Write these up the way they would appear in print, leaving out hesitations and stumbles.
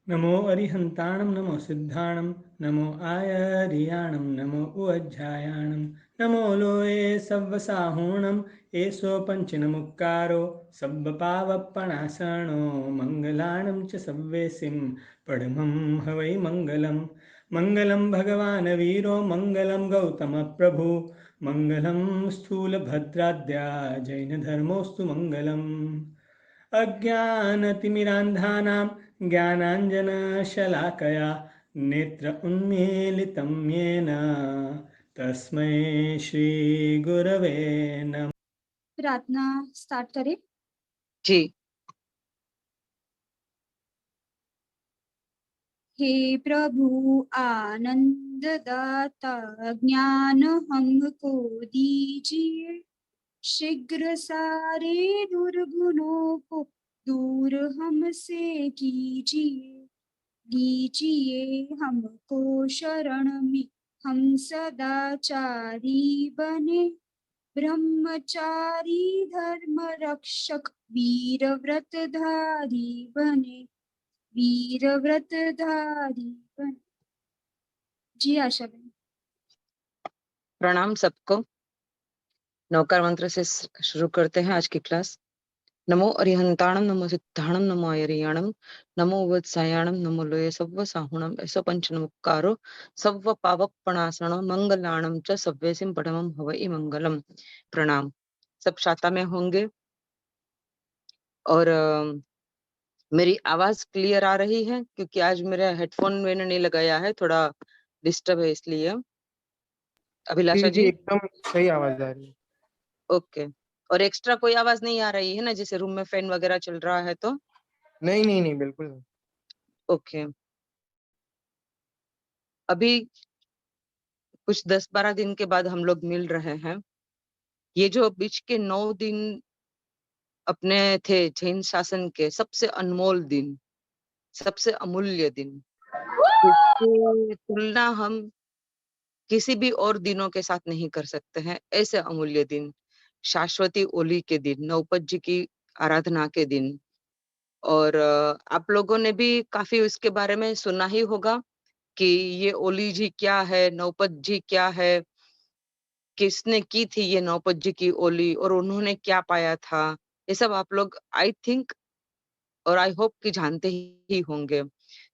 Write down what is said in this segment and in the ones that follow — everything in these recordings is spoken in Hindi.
नमो अरिहन्ताणं नमो सिद्धाणं नमो आयर्याणं नमो उज्जायाणं नमो लोये सव्वसाहूणं एषो पञ्चनमुक्कारो सब्बपावप्पणासनो मङ्गलाणं च सव्वेसिं पडमं हवै मङ्गलं मङ्गलं भगवान् वीरो मङ्गलं गौतमप्रभु मङ्गलं स्थूलभद्राद्या जैनधर्मोऽस्तु मङ्गलम् अज्ञानतिमिरान्धानां ज्ञानाञ्जनशलाकया नेत्र उन्मीलितं येन तस्मै श्रीगुरवे नमः। प्रार्थना स्टार्ट करें। जी। हे प्रभु आनंद दाता ज्ञान हमको दीजिए, शीघ्र सारे दुर्गुणों को दूर हमसे कीजिए हमको शरण में, हम सदाचारी बने, ब्रह्मचारी धर्म रक्षक वीर व्रतधारी बने, वीर व्रतधारी बने। जी आशा बहन। प्रणाम सबको। नौकार मंत्र से शुरू करते हैं आज की क्लास। नमो अरिहंताणम नमो सिद्धाणम नमो आयर्याणम नमो वत्सायाणम नमो लोये सव्व साहुणम ऐसो पंचनमुक्कारो सव्व पावप्पणासनो मंगलाणम च सव्वेसिम पडमम हवई मंगलम। प्रणाम। सब शाता में होंगे और मेरी आवाज क्लियर आ रही है? क्योंकि आज मेरा हेडफोन मैंने नहीं लगाया है, थोड़ा डिस्टर्ब है इसलिए। अभिलाषा जी एकदम सही आवाज आ रही है। ओके। और एक्स्ट्रा कोई आवाज नहीं आ रही है ना, जैसे रूम में फैन वगैरह चल रहा है तो? नहीं नहीं नहीं, बिल्कुल नहीं। ओके। अभी कुछ 10-12 दिन के बाद हम लोग मिल रहे हैं। ये जो बीच के 9 दिन अपने थे जैन शासन के, सबसे अनमोल दिन, सबसे अमूल्य दिन, जिसकी तुलना हम किसी भी और दिनों के साथ नहीं कर सकते हैं। ऐसे अमूल्य दिन, शाश्वती ओली के दिन, नौपत जी की आराधना के दिन। और आप लोगों ने भी काफी उसके बारे में सुना ही होगा कि ये ओली जी क्या है, नौपत जी क्या है, किसने की थी ये नौपत जी की ओली और उन्होंने क्या पाया था। ये सब आप लोग आई थिंक और आई होप कि जानते ही होंगे।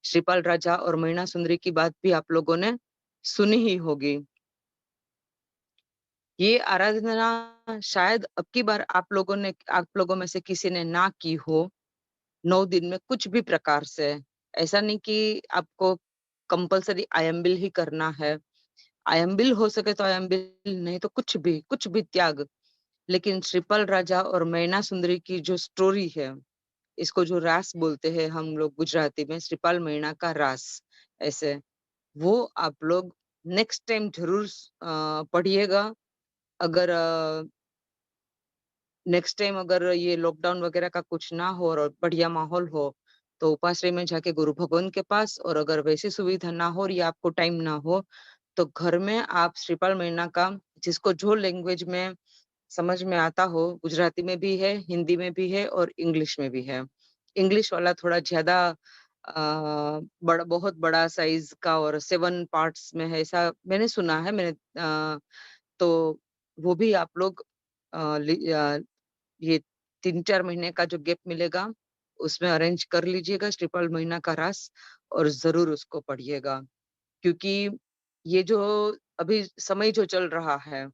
श्रीपाल राजा और मैना सुंदरी की बात भी आप लोगों ने सुनी ही होगी। ये आराधना शायद अब की बार आप लोगों में से किसी ने ना की हो 9 दिन में कुछ भी प्रकार से। ऐसा नहीं कि आपको कंपल्सरी आयम्बिल ही करना है। आयम्बिल हो सके तो आयम्बिल, नहीं तो कुछ भी त्याग। लेकिन श्रीपाल राजा और मैना सुंदरी की जो स्टोरी है, इसको जो रास बोलते हैं हम लोग गुजराती में, श्रीपाल मैना का रास, ऐसे वो आप लोग नेक्स्ट टाइम जरूर पढ़िएगा। अगर नेक्स्ट टाइम अगर ये लॉकडाउन वगैरह का कुछ ना हो और बढ़िया माहौल हो, तो उपाश्रय में जाके गुरु भगवान के पास, और अगर वैसी सुविधा ना हो या आपको टाइम ना हो, तो घर में आप श्रीपाल महीना का, जिसको जो लैंग्वेज में समझ में आता हो, गुजराती में भी है, हिंदी में भी है और इंग्लिश में भी है। इंग्लिश वाला थोड़ा ज्यादा बहुत बड़ा साइज का और 7 पार्ट्स में है, ऐसा मैंने सुना है। तो वो भी आप लोग ये 3-4 महीने का जो गैप मिलेगा, उसमें अरेंज कर लीजिएगा श्रीपाल महीना का रास और जरूर उसको पढ़िएगा। क्योंकि ये जो अभी समय जो चल रहा है,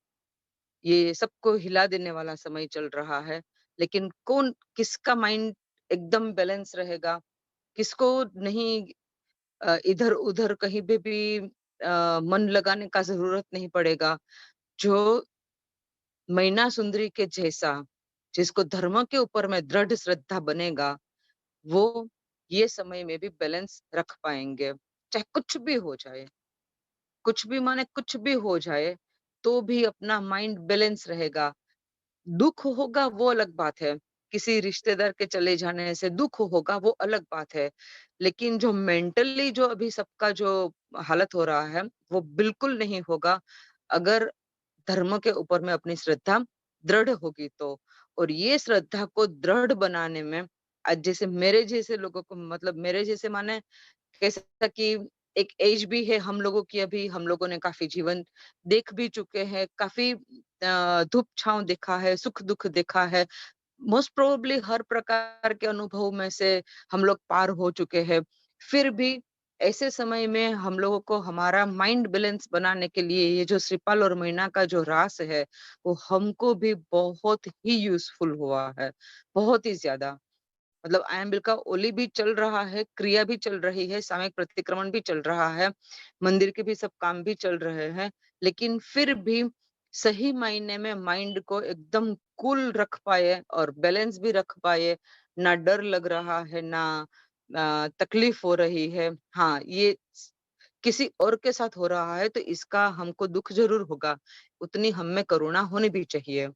ये सबको हिला देने वाला समय चल रहा है। लेकिन किसका माइंड एकदम बैलेंस रहेगा, किसको नहीं इधर-उधर कहीं पे भी मन लगाने का ज़रूरत नहीं पड़ेगा। जो मैना सुंदरी के जैसा, जिसको धर्म के ऊपर में दृढ़ श्रद्धा बनेगा, वो ये समय में भी बैलेंस रख पाएँगे। चाहे कुछ भी माने कुछ भी हो जाए, तो भी अपना माइंड बैलेंस रहेगा। दुःख होगा वो अलग बात है, किसी रिश्तेदार के चले जाने से दुःख होगा वो अलग बात है। लेकिन जो मेंटली जो अभी सबका जो हालत हो रहा है, वो बिल्कुल नहीं होगा, अगर धर्म के ऊपर में अपनी श्रद्धा दृढ़ होगी तो। और ये श्रद्धा को दृढ़ बनाने में आज जैसे मेरे जैसे लोगों को, मतलब मेरे जैसे माने कैसा कि एक एज भी है हम लोगों की, अभी हम लोगों ने काफी जीवन देख भी चुके हैं, काफी धूप छांव देखा है, सुख दुख देखा है, मोस्ट प्रोबेबली हर प्रकार के अनुभव में से हम लोग पार हो चुके हैं। फिर भी ऐसे समय में हम लोगों को हमारा माइंड बैलेंस बनाने के लिए ये जो श्रीपाल और मीना का जो रास है, वो हमको भी बहुत ही यूजफुल हुआ है, बहुत ही ज्यादा। मतलब आयम्बिल का ओली भी चल रहा है, क्रिया भी चल रही है, सामयिक प्रतिक्रमण भी चल रहा है, मंदिर के भी सब काम भी चल रहे हैं, लेकिन फिर भी सही मायने में माइंड को एकदम कूल रख पाए और बैलेंस भी रख पाए, ना डर लग रहा है, ना तकलीफ हो रही है। हाँ, ये किसी और के साथ हो रहा है तो इसका हमको दुख जरूर होगा, उतनी हम में करुणा होनी भी चाहिए।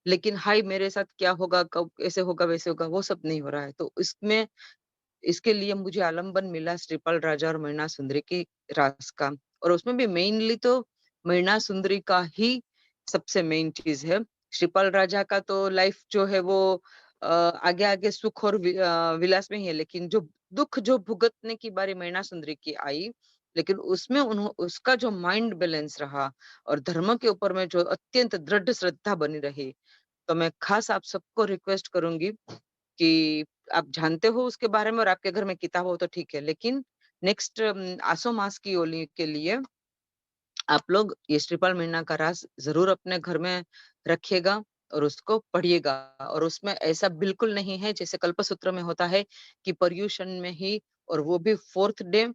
लेकिन हाय मेरे साथ क्या होगा, कब ऐसे होगा वैसे होगा, वो सब नहीं हो रहा है। तो इसमें इसके लिए मुझे आलम्बन मिला श्रीपाल राजा और मीना सुंदरी की रास का, और उसमें भी मेनली तो मीना सुंदरी का ही सबसे मेन चीज है। श्रीपाल राजा का तो लाइफ जो है वो आगे आगे सुख और विलास में ही है, लेकिन जो दुख जो भुगतने की बारी मीना सुंदरी की आई, लेकिन उसमें उसका जो माइंड बैलेंस रहा और धर्म के ऊपर में जो अत्यंत दृढ़ श्रद्धा बनी रही। तो मैं खास आप सबको रिक्वेस्ट करूंगी कि आप जानते हो उसके बारे में और आपके घर में किताब हो तो ठीक है, लेकिन नेक्स्ट आसो मास की होली के लिए आप लोग ये श्रीपाल मीना का रास जरूर अपने घर में रखिएगा और उसको पढ़िएगा। और उसमें ऐसा बिल्कुल नहीं है जैसे कल्पसूत्र में होता है कि पर्यूषण में ही, और वो भी 4th day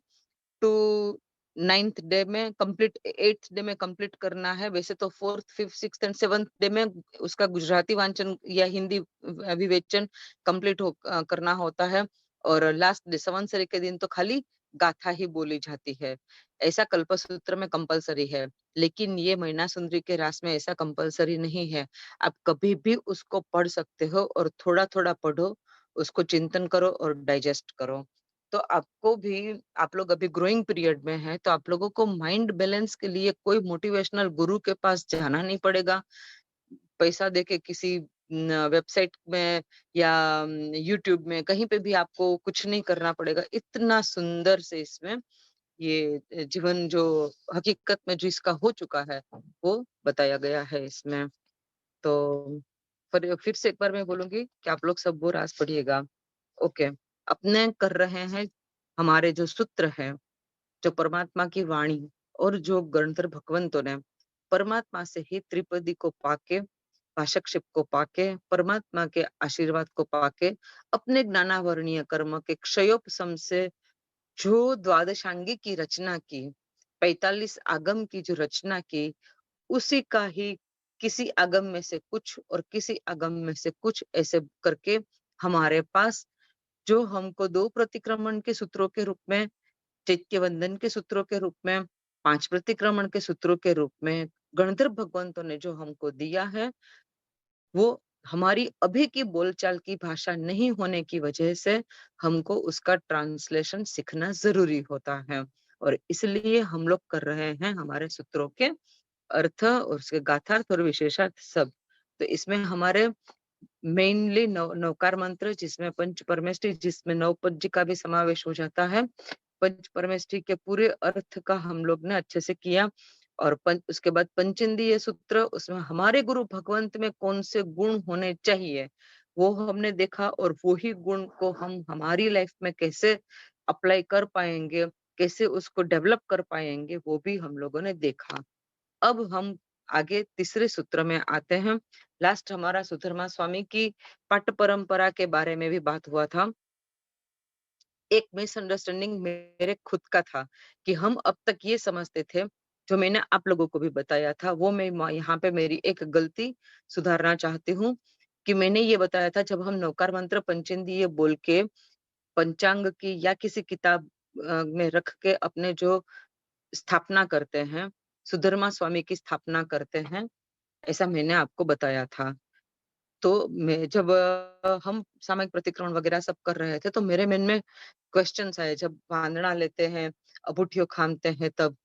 to 9th day में कंप्लीट, 8th डे में कंप्लीट करना है। वैसे तो 4th, 5th, 6th and 7th day में उसका गुजराती वांचन या हिंदी विवेचन कंप्लीट करना होता है, और लास्ट डे संवत्सरी के दिन तो खाली गाथा ही बोली जाती है। ऐसा कल्पसूत्र में कंपलसरी है, लेकिन ये मीना सुंदरी के रास में ऐसा कंपलसरी नहीं है। आप कभी भी उसको पढ़ सकते हो और थोड़ा थोड़ा पढ़ो, उसको चिंतन करो और डाइजेस्ट करो। तो आपको भी, आप लोग अभी ग्रोइंग पीरियड में हैं, तो आप लोगों को माइंड बैलेंस के लिए कोई मोटिवेशनल गुरु के पास जाना नहीं पड़ेगा। पैसा देके किसी वेबसाइट में या यूट्यूब में कहीं पे भी आपको कुछ नहीं करना पड़ेगा। इतना सुंदर से इसमें ये जीवन जो हकीकत में जिसका हो चुका है, वो बताया गया है इसमें। तो फिर से एक बार मैं बोलूंगी कि आप लोग सब वो रास पढ़िएगा। ओके, अपने कर रहे हैं हमारे जो सूत्र है, जो परमात्मा की वाणी और जो गणधर भगवंतों ने परमात्मा से ही त्रिपदी को पाके, भाषक को पाके, परमात्मा के आशीर्वाद को पाके, अपने ज्ञानावरणीय कर्म के क्षयोपशम से जो द्वादशांगी की रचना की, 45 आगम की जो रचना की, उसी का ही किसी आगम में से कुछ और किसी आगम में से कुछ ऐसे करके हमारे पास जो हमको 2 प्रतिक्रमण के सूत्रों के रूप में, चैत्यवंदन के सूत्रों के रूप में, 5 प्रतिक्रमण के सूत्रों के रूप में गणधर भगवंतों ने जो हमको दिया है, वो हमारी अभी की बोलचाल की भाषा नहीं होने की वजह से हमको उसका ट्रांसलेशन सीखना जरूरी होता है। और इसलिए हम लोग कर रहे हैं हमारे सूत्रों के अर्थ और उसके गाथार्थ और विशेषार्थ सब। तो इसमें हमारे मेनली नवकार मंत्र, जिसमें पंच परमेष्टि, जिसमें नवपद का भी समावेश हो जाता है। पंच परमेष्टि के पूरे अर्थ का हम लोग ने अच्छे से किया। और उसके बाद पंचेंद्रिय सूत्र, उसमें हमारे गुरु भगवंत में कौन से गुण होने चाहिए वो हमने देखा, और वो ही गुण को हम हमारी लाइफ में कैसे अप्लाई कर पाएंगे, कैसे उसको डेवलप कर पाएंगे, वो भी हम लोगों ने देखा। अब हम आगे तीसरे सूत्र में आते हैं। लास्ट हमारा सुधर्मा स्वामी की पट परंपरा के बारे में भी बात हुआ था। एक मिसअंडरस्टैंडिंग मेरे खुद का था कि हम अब तक ये समझते थे, जो मैंने आप लोगों को भी बताया था, वो मैं यहाँ पे मेरी एक गलती सुधारना चाहती हूँ कि मैंने ये बताया था, जब हम नौकार मंत्र पंचेंद्रिय बोल के पंचांग की या किसी किताब में रख के अपने जो स्थापना करते हैं, सुधर्मा स्वामी की स्थापना करते हैं, ऐसा मैंने आपको बताया था। तो मैं जब हम सामयिक प्रतिक्रमण वगैरह सब कर रहे थे, तो मेरे मन में क्वेश्चंस आए, जब वांदना लेते हैं, अबूठियो खामते हैं तब,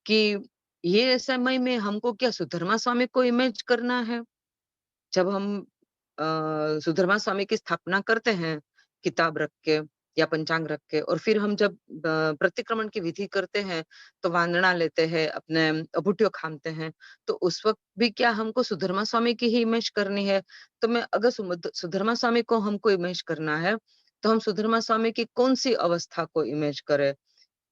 कि ये समय में हमको क्या सुधर्मा स्वामी को इमेज करना है? जब हम सुधर्मा स्वामी की स्थापना करते हैं किताब रख के या पंचांग रख के, और फिर हम जब प्रतिक्रमण की विधि करते हैं तो वांदना लेते हैं, अपने अभूटियो खामते हैं, तो उस वक्त भी क्या हमको सुधर्मा स्वामी की ही इमेज करनी है? तो मैं अगर सुधर्मा स्वामी को हमको इमेज करना है, तो हम सुधर्मा स्वामी की कौन सी अवस्था को इमेज करें?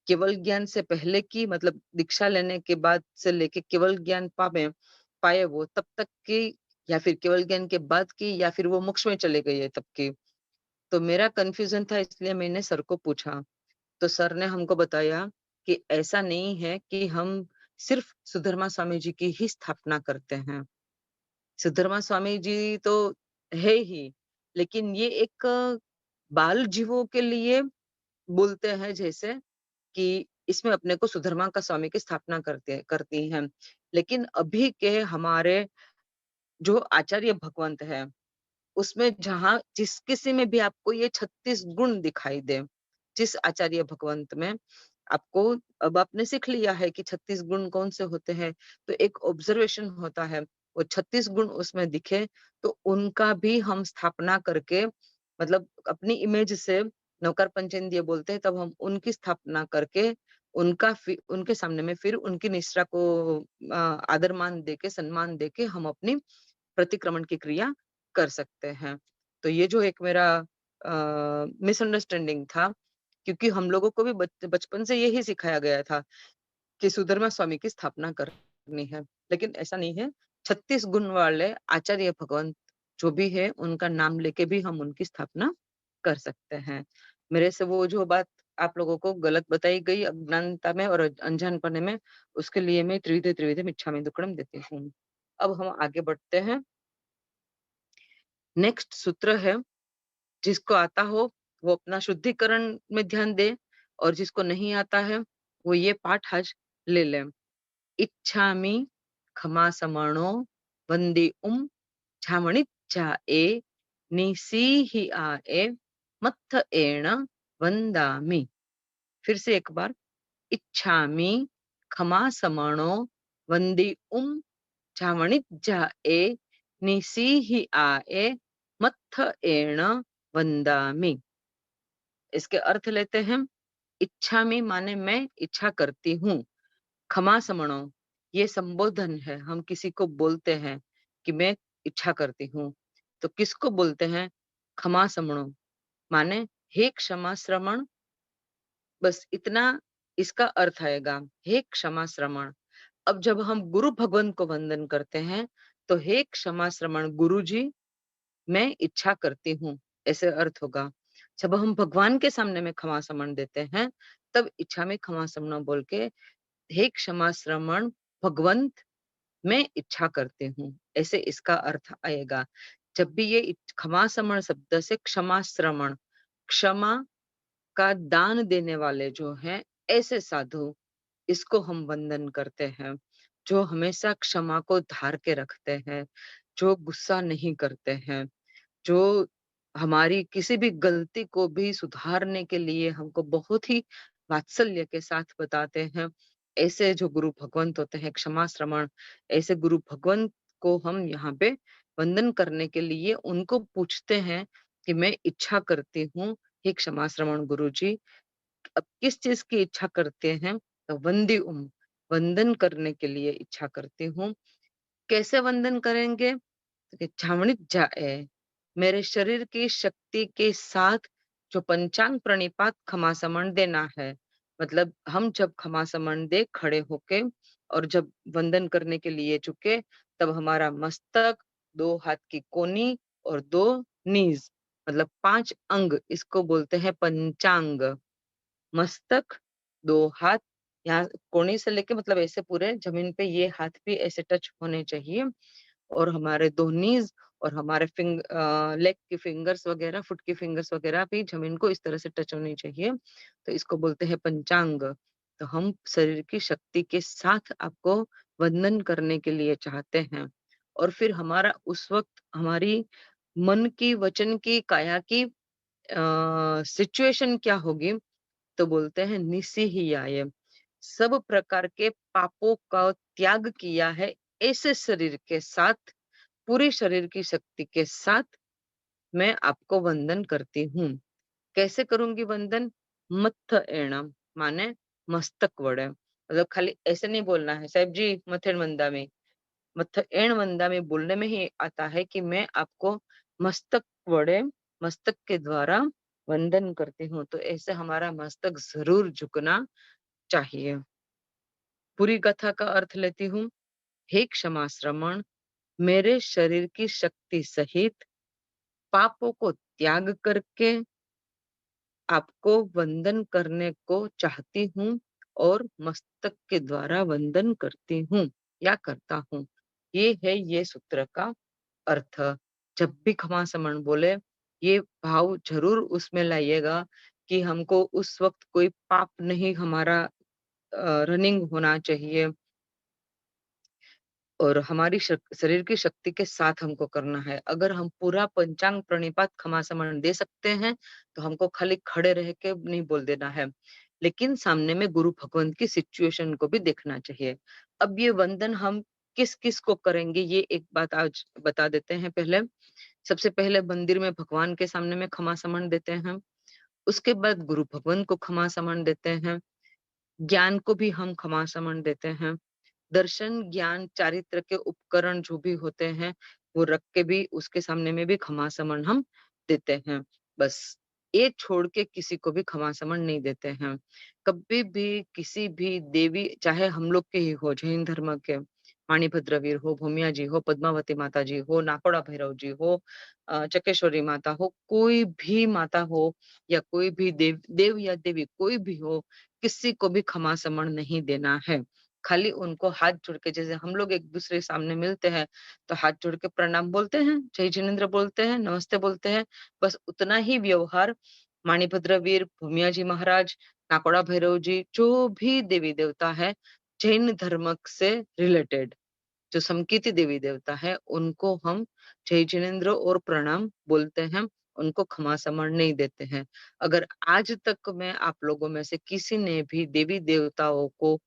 केवल ज्ञान से पहले की, मतलब दीक्षा लेने के बाद से लेके केवल ज्ञान पाए वो तब तक की, या फिर केवल ज्ञान के बाद की, या फिर वो मोक्ष में चले गए तब की? तो मेरा कन्फ्यूजन था, इसलिए मैंने सर को पूछा। तो सर ने हमको बताया कि ऐसा नहीं है कि हम सिर्फ सुधर्मा स्वामी जी की ही स्थापना करते हैं। सुधर्मा स्वामी जी तो है ही, लेकिन ये एक बाल जीवों के लिए बोलते हैं, जैसे कि इसमें अपने को सुधर्मा का स्वामी की स्थापना करती हैं। लेकिन अभी के हमारे जो आचार्य भगवंत है, उसमें जहाँ जिस किसी में भी आपको ये 36 गुण दिखाई दे, जिस आचार्य भगवंत में आपको, अब आपने सीख लिया है कि 36 गुण कौन से होते हैं, तो एक ऑब्जर्वेशन होता है, वो 36 गुण उसमें दिखे, तो उनका भी हम स्थापना करके, मतलब अपनी इमेज से नवकार पंचेंद्रिय बोलते हैं, तब हम उनकी स्थापना करके उनके सामने में फिर उनकी निष्ठा को आदर मान देके, सम्मान देके हम अपनी प्रतिक्रमण की क्रिया कर सकते हैं। तो ये जो एक मेरा मिसअंडरस्टैंडिंग था, क्योंकि हम लोगों को भी बचपन से यही सिखाया गया था कि सुधर्मा स्वामी की स्थापना करनी है, लेकिन ऐसा नहीं है। 36 गुण वाले आचार्य भगवंत जो भी है, उनका नाम लेके भी हम उनकी स्थापना कर सकते हैं। मेरे से वो जो बात आप लोगों को गलत बताई गई अज्ञानता में और अनजानपने में, उसके लिए मैं त्रिविधे त्रिविधे मिच्छामि दुक्कडम देती हूँ। अब हम आगे बढ़ते हैं। नेक्स्ट सूत्र है, जिसको आता हो वो अपना शुद्धिकरण में ध्यान दे, और जिसको नहीं आता है वो ये पाठ आज ले ले। इच्छामि खमा समणो वंदे झामणिज्जाए निसीहि आए मत्थ एण वंदामि। फिर से एक बार, इच्छामि खमा समणो वंदे झामणिज्जाए निसीहि आए मत्थ एण वंदामि। इसके अर्थ लेते हैं। इच्छा में माने मैं इच्छा करती हूँ। क्षमा समणो, ये संबोधन है, हम किसी को बोलते हैं कि मैं इच्छा करती हूँ, तो किसको बोलते हैं? क्षमा समणो माने हे क्षमा श्रमण, बस इतना इसका अर्थ आएगा, हे क्षमा श्रमण। अब जब हम गुरु भगवान को वंदन करते हैं, तो हे क्षमा श्रमण गुरु जी, मैं इच्छा करती हूँ, ऐसे अर्थ होगा। जब हम भगवान के सामने में क्षमा समन देते हैं, तब इच्छा में क्षमा समन बोल के हे क्षमा श्रमण भगवंत, मैं इच्छा करती हूँ, ऐसे इसका अर्थ आएगा। जब भी ये क्षमा समण शब्द से क्षमा श्रमण, क्षमा का दान देने वाले जो हैं, ऐसे साधु, इसको हम वंदन करते हैं, जो हमेशा क्षमा को धार के रखते हैं, जो गुस्सा नहीं करते हैं, जो हमारी किसी भी गलती को भी सुधारने के लिए हमको बहुत ही वात्सल्य के साथ बताते हैं। ऐसे जो गुरु भगवंत होते हैं, क्षमा श्रमण, ऐसे गुरु भगवंत को हम यहाँ पे वंदन करने के लिए उनको पूछते हैं कि मैं इच्छा करती हूँ, हे क्षमा श्रमण गुरु जी। अब किस चीज की इच्छा करते हैं? तो वंदन करने के लिए इच्छा करती हूँ। कैसे वंदन करेंगे? कि छावणित जाए, मेरे शरीर की शक्ति के साथ जो पंचांग प्रणिपात खमासमन देना है। मतलब हम जब खमासमन दे खड़े होके और जब वंदन करने के लिए झुके, तब हमारा मस्तक, 2 हाथ की कोनी और 2 नीज, मतलब 5 अंग, इसको बोलते हैं पंचांग। मस्तक, 2 हाथ, यहाँ कोनी से लेके मतलब ऐसे पूरे जमीन पे ये हाथ भी ऐसे टच होने चाहिए, और हमारे 2 नीज और हमारे लेग की फिंगर्स वगैरह, फुट की फिंगर्स वगैरह भी जमीन को इस तरह से टच होनी चाहिए। तो इसको बोलते हैं पंचांग। तो हम शरीर की शक्ति के साथ आपको वंदन करने के लिए चाहते हैं, और फिर हमारा उस वक्त हमारी मन की, वचन की, काया की सिचुएशन क्या होगी? तो बोलते हैं निस्सिहियाय, सब प्रकार के पापों का त्याग किया है, ऐसे शरीर के साथ, पूरे शरीर की शक्ति के साथ मैं आपको वंदन करती हूँ। कैसे करूंगी वंदन? मत्थ एणम माने मस्तक वड़े, मतलब खाली ऐसे नहीं बोलना है साहब जी मथेण वंदामी, मत्थ एण वंदामी बोलने में ही आता है कि मैं आपको मस्तक वड़े, मस्तक के द्वारा वंदन करती हूँ। तो ऐसे हमारा मस्तक जरूर झुकना चाहिए। पूरी कथा का अर्थ लेती हूँ। हे क्षमा श्रमण, मेरे शरीर की शक्ति सहित पापों को त्याग करके आपको वंदन करने को चाहती हूँ और मस्तक के द्वारा वंदन करती हूँ या करता हूँ। ये है ये सूत्र का अर्थ। जब भी क्षमा समण बोले, ये भाव जरूर उसमें लाइएगा कि हमको उस वक्त कोई पाप नहीं हमारा रनिंग होना चाहिए और हमारी शरीर की शक्ति के साथ हमको करना है। अगर हम पूरा पंचांग प्रणिपात क्षमा समण दे सकते हैं तो हमको खाली खड़े रह के नहीं बोल देना है, लेकिन सामने में गुरु भगवंत की सिचुएशन को भी देखना चाहिए। अब ये वंदन हम किस किस को करेंगे, ये एक बात आज बता देते हैं। पहले सबसे पहले मंदिर में भगवान के सामने में क्षमा समण देते हैं, उसके बाद गुरु भगवंत को क्षमा समण देते हैं, ज्ञान को भी हम क्षमा समण देते हैं, दर्शन ज्ञान चारित्र के उपकरण जो भी होते हैं वो रख के भी उसके सामने में भी क्षमा समन हम देते हैं। बस ये छोड़ के किसी को भी क्षमा समन नहीं देते हैं। कभी भी किसी भी देवी, चाहे हम लोग के ही हो, जैन धर्म के माणिभद्र वीर हो, भूमिया जी हो, पद्मावती माता जी हो, नाकोड़ा भैरव जी हो, चकेश्वरी माता हो, कोई भी माता हो या कोई भी देव या देवी कोई भी हो, किसी को भी क्षमा समन नहीं देना है। खाली उनको हाथ जोड़ के, जैसे हम लोग एक दूसरे के सामने मिलते हैं तो हाथ जोड़ के प्रणाम बोलते हैं, जय जिनेन्द्र बोलते हैं, नमस्ते बोलते हैं, बस उतना ही व्यवहार माणिभद्र वीर, भूमिया जी महाराज, नाकोड़ा भैरव जी, जो भी देवी देवता है जैन धर्म से रिलेटेड, जो समकीर्ति देवी देवता है, उनको हम जय जिनेन्द्र और प्रणाम बोलते हैं, उनको क्षमा समण नहीं देते हैं। अगर आज तक में आप लोगों में से किसी ने भी देवी देवताओं को,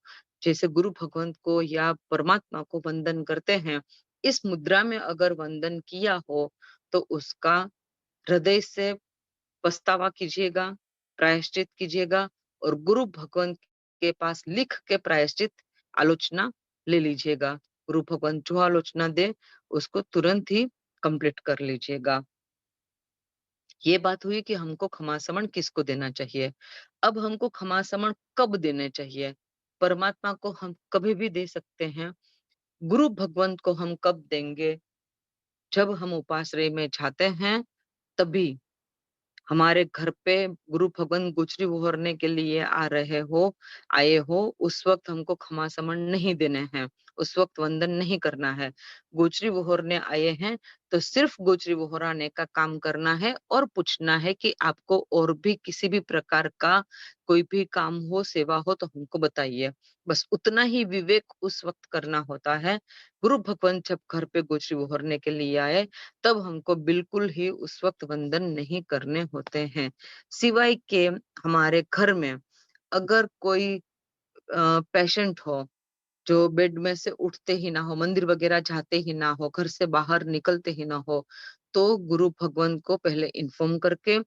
जैसे गुरु भगवंत को या परमात्मा को वंदन करते हैं, इस मुद्रा में अगर वंदन किया हो तो उसका हृदय से पछतावा कीजिएगा, प्रायश्चित कीजिएगा और गुरु भगवंत के पास लिख के प्रायश्चित आलोचना ले लीजिएगा। गुरु भगवंत जो आलोचना दे उसको तुरंत ही कंप्लीट कर लीजिएगा। ये बात हुई कि हमको क्षमा समण किसको देना चाहिए। अब हमको क्षमा समण कब देने चाहिए? परमात्मा को हम कभी भी दे सकते हैं। गुरु भगवंत को हम कब देंगे? जब हम उपाश्रय में जाते हैं तभी। हमारे घर पे गुरु भगवान गुजरी उहरने के लिए आए हो, उस वक्त हमको क्षमा समन नहीं देने हैं, उस वक्त वंदन नहीं करना है। गुजरी उहरने आए हैं तो सिर्फ गुजरी उहराने का काम करना है और पूछना है कि आपको और भी किसी भी प्रकार का कोई भी काम हो, सेवा हो तो हमको बताइए। बस उतना ही विवेक उस वक्त करना होता है। गुरु भगवान जब घर पे गुजरी उहरने के लिए आए तब हमको बिल्कुल ही उस वक्त वंदन नहीं करने होते हैं। सिवाय के हमारे घर में अगर कोई पेशेंट हो जो बेड में से उठते ही ना हो, मंदिर वगैरह जाते ही ना हो, घर से बाहर निकलते ही ना हो, तो गुरु भगवान को पहले इन्फॉर्म करके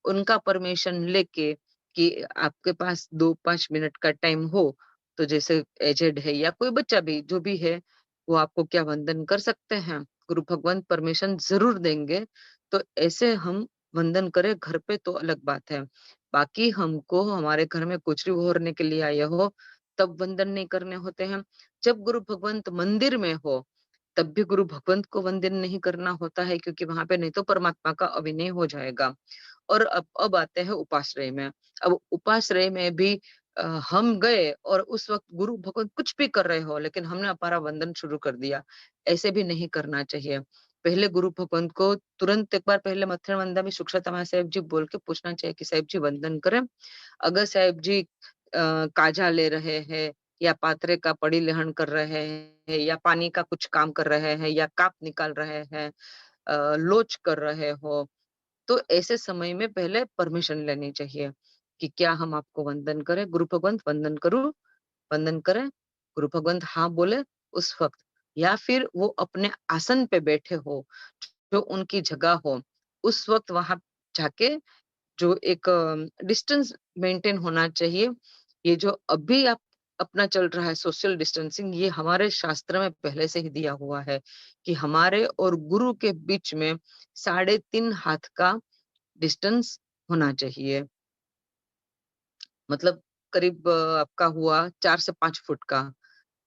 उनका परमिशन लेके कि आपके पास 2-5 मिनट का टाइम हो, तो जैसे एजेड है या कोई बच्चा भी जो भी है वो आपको क्या वंदन कर सकते हैं, गुरु भगवान परमिशन जरूर देंगे। तो ऐसे हम वंदन करें घर पे तो अलग बात है। बाकी हमको हमारे घर में कुछ भी ओरने के लिए आया हो तब वंदन नहीं करने होते हैं। जब गुरु भगवंत मंदिर में हो तब भी गुरु भगवंत को वंदन नहीं करना होता है, क्योंकि वहां पे नहीं तो परमात्मा का अभिनय हो जाएगा। और अब आते हैं उपाश्रय में। अब उपाश्रय में भी हम गए और उस वक्त गुरु भगवंत कुछ भी कर रहे हो लेकिन हमने हमारा वंदन शुरू कर दिया, ऐसे भी नहीं करना चाहिए। पहले गुरु भगवंत को तुरंत एक बार पहले मत्थन वंदा में सुक्षता साहेब जी बोल के पूछना चाहिए कि साहेब जी वंदन करें। अगर साहेब जी काजा ले रहे हैं या पात्रे का पड़ी लेहन कर रहे हैं या पानी का कुछ काम कर रहे हैं या काप निकाल रहे हैं, लोच कर रहे हो, तो ऐसे समय में पहले परमिशन लेनी चाहिए कि क्या हम आपको वंदन करें? गुरु भगवंत वंदन करूं? वंदन करें? गुरु भगवंत हाँ बोले उस वक्त, या फिर वो अपने आसन पे बैठे हो, जो उनकी जगह हो, उस वक्त वहां जाके जो एक डिस्टेंस मेंटेन होना चाहिए। ये जो अभी आप अपना चल रहा है सोशल डिस्टेंसिंग, ये हमारे शास्त्र में पहले से ही दिया हुआ है कि हमारे और गुरु के बीच में 3.5 हाथ का डिस्टेंस होना चाहिए। मतलब करीब आपका हुआ 4 से 5 फुट का।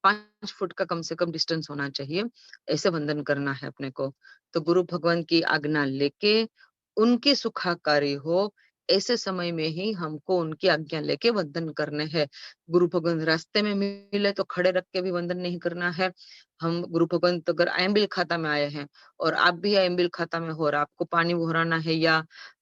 5 फुट का कम से कम डिस्टेंस होना चाहिए, ऐसे वंदन करना है अपने को। तो गुरु भगवान की आज्ञा लेके, उनकी सुखाकारी हो, ऐसे समय में ही हमको उनकी आज्ञा लेके वंदन करने हैं। गुरु भगवान रास्ते में मिले तो खड़े रख के भी वंदन नहीं करना है। हम गुरु भगवान तो अगर आयम्बिल खाता में आए हैं और आप भी आयम्बिल खाता में हो और आपको पानी वोहराना है या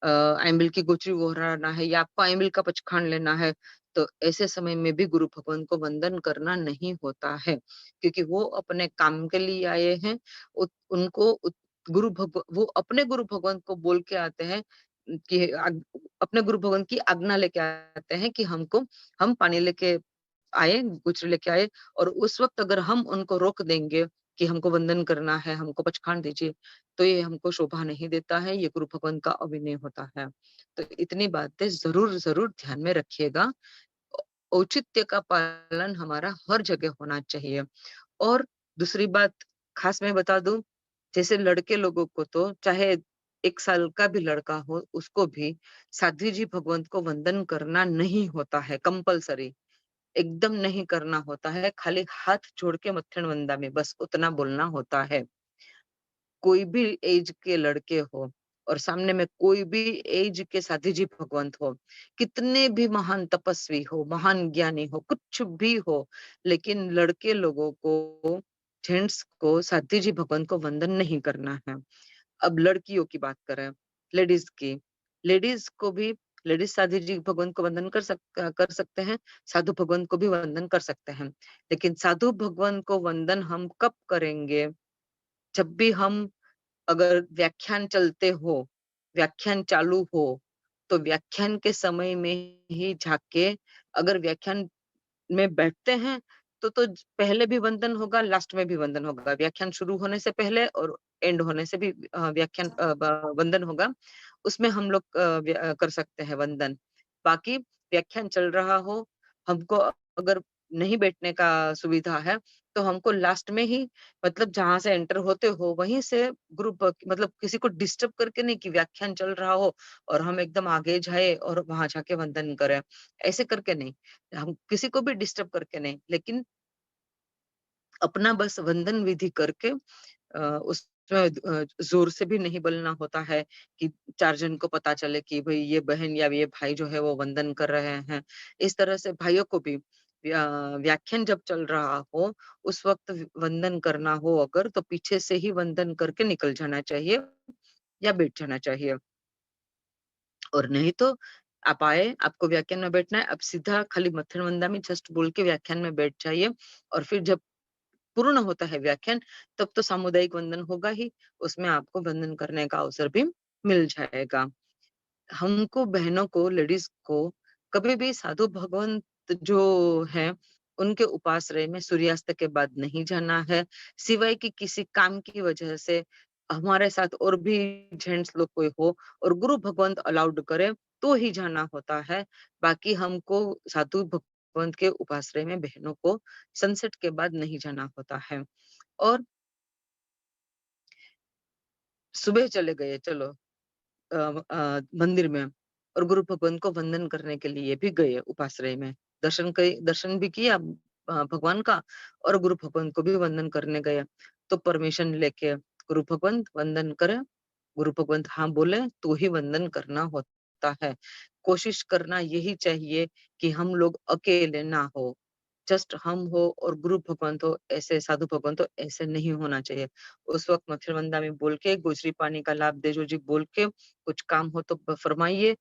आयम्बिल की गोचरी वोहराना है या आपको आयम्बिल का पचखान लेना है, तो ऐसे समय में भी गुरु भगवान को वंदन करना नहीं होता है, क्योंकि वो अपने काम के लिए आए हैं। उनको वो अपने गुरु भगवान को बोल के आते हैं कि अपने गुरु भगवान की आज्ञा लेके आते हैं कि हम पानी लेके आए, गुचरी लेके आए, और उस वक्त अगर हम उनको रोक देंगे कि हमको वंदन करना है, हमको पचखान दीजिए, तो ये हमको शोभा नहीं देता है, ये गुरु भगवान का अविनय होता है। तो इतनी बातें जरूर जरूर ध्यान में रखिएगा। औचित्य का पालन हमारा हर जगह होना चाहिए। और दूसरी बात खास मैं बता दूं, जैसे लड़के लोगों को तो चाहे 1 साल का भी लड़का हो, उसको भी साध्वी जी भगवंत को वंदन करना नहीं होता है, कंपलसरी एकदम नहीं करना होता है। खाली हाथ जोड़ के मत्थन वंदा में बस उतना बोलना होता है। कोई भी एज के लड़के हो और सामने में कोई भी एज के साथी जी भगवंत हो, कितने भी महान तपस्वी हो, महान ज्ञानी हो, कुछ भी हो, लेकिन लड़के लोगों को, जेंट्स को साथी जी भगवंत को वंदन नहीं करना है। अब लड़कियों की बात करें, लेडीज की, लेडीज को भी, लेडीज साधु जी भगवंत को वंदन कर सकते हैं, साधु भगवंत को भी वंदन कर सकते हैं। लेकिन साधु भगवंत को वंदन हम कब करेंगे? जब भी हम, अगर व्याख्यान चलते हो, व्याख्यान चालू हो, तो व्याख्यान के समय में ही जाके, अगर व्याख्यान में बैठते हैं तो पहले भी वंदन होगा, लास्ट में भी वंदन होगा। व्याख्यान शुरू होने से पहले और एंड होने से भी व्याख्यान वंदन होगा। उसमें हम लोग कर सकते हैं वंदन। बाकी व्याख्यान चल रहा हो, हमको अगर नहीं बैठने का सुविधा है, तो हमको लास्ट में ही, मतलब जहां से एंटर होते हो वहीं से ग्रुप, मतलब किसी को डिस्टर्ब करके नहीं कि व्याख्यान चल रहा हो और हम एकदम आगे जाए और वहां जाके वंदन करें, ऐसे करके नहीं, हम किसी को भी डिस्टर्ब करके नहीं, लेकिन अपना बस वंदन विधि करके उसमें जोर से भी नहीं बोलना होता है कि 4 जन को पता चले कि भाई ये बहन या ये भाई जो है वो वंदन कर रहे हैं। इस तरह से भाइयों को भी व्याख्यान जब चल रहा हो, उस वक्त वंदन करना हो अगर, तो पीछे से ही वंदन करके निकल जाना चाहिए या बैठ जाना चाहिए। और नहीं तो आप आए, आपको व्याख्यान में बैठना है, आप सीधा खाली मत्थन वंदा में जस्ट बोल के व्याख्यान में बैठ जाइए, और फिर जब पूर्ण होता है व्याख्यान, तब तो सामुदायिक वंदन होगा ही, उसमें आपको वंदन करने का अवसर भी मिल जाएगा। हमको बहनों को, लेडीज को कभी भी साधु भगवंत जो है, उनके उपाश्रय में सूर्यास्त के बाद नहीं जाना है, सिवाय कि किसी काम की वजह से हमारे साथ और भी जेंट्स लोग कोई हो और गुरु भगवंत अलाउड करे तो ही जाना होता है। बाकी हमको साधु भगवंत के उपाश्रय में बहनों को सनसेट के बाद नहीं जाना होता है। और सुबह चले गए, चलो मंदिर में, और गुरु भगवान को वंदन करने के लिए भी गए उपाश्रय में, दर्शन भी किया भगवान का, और गुरु भगवान को भी वंदन करने गए, तो परमिशन लेके गुरु भगवंत वंदन करे, गुरु भगवंत हाँ बोले तो ही वंदन करना होता है। कोशिश करना यही चाहिए कि हम लोग अकेले ना हो, जस्ट हम हो और गुरु भगवंत हो, ऐसे साधु भगवंत हो, ऐसे नहीं होना चाहिए। उस वक्त मत्स्यवंदा में बोल के, गुजरी पानी का लाभ दे जो जी बोल के, कुछ काम हो तो फरमाइए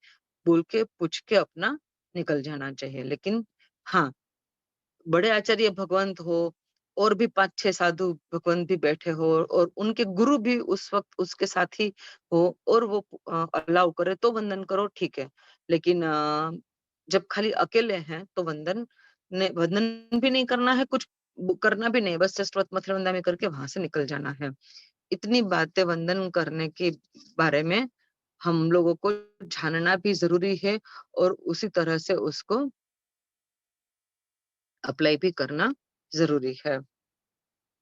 बोल के, पूछ के अपना निकल जाना चाहिए। लेकिन हाँ, बड़े आचार्य भगवंत हो और भी 5-6 साधु भगवंत भी बैठे हो और उनके गुरु भी उस वक्त उसके साथ ही हो और वो अलाउ करे तो वंदन करो, ठीक है। लेकिन जब खाली अकेले हैं तो वंदन भी नहीं करना है, कुछ करना भी नहीं, बस जस्ट मथुरा वृंदा में करके वहां से निकल जाना है। इतनी बातें वंदन करने के बारे में हम लोगों को जानना भी जरूरी है और उसी तरह से उसको अप्लाई भी करना जरूरी है।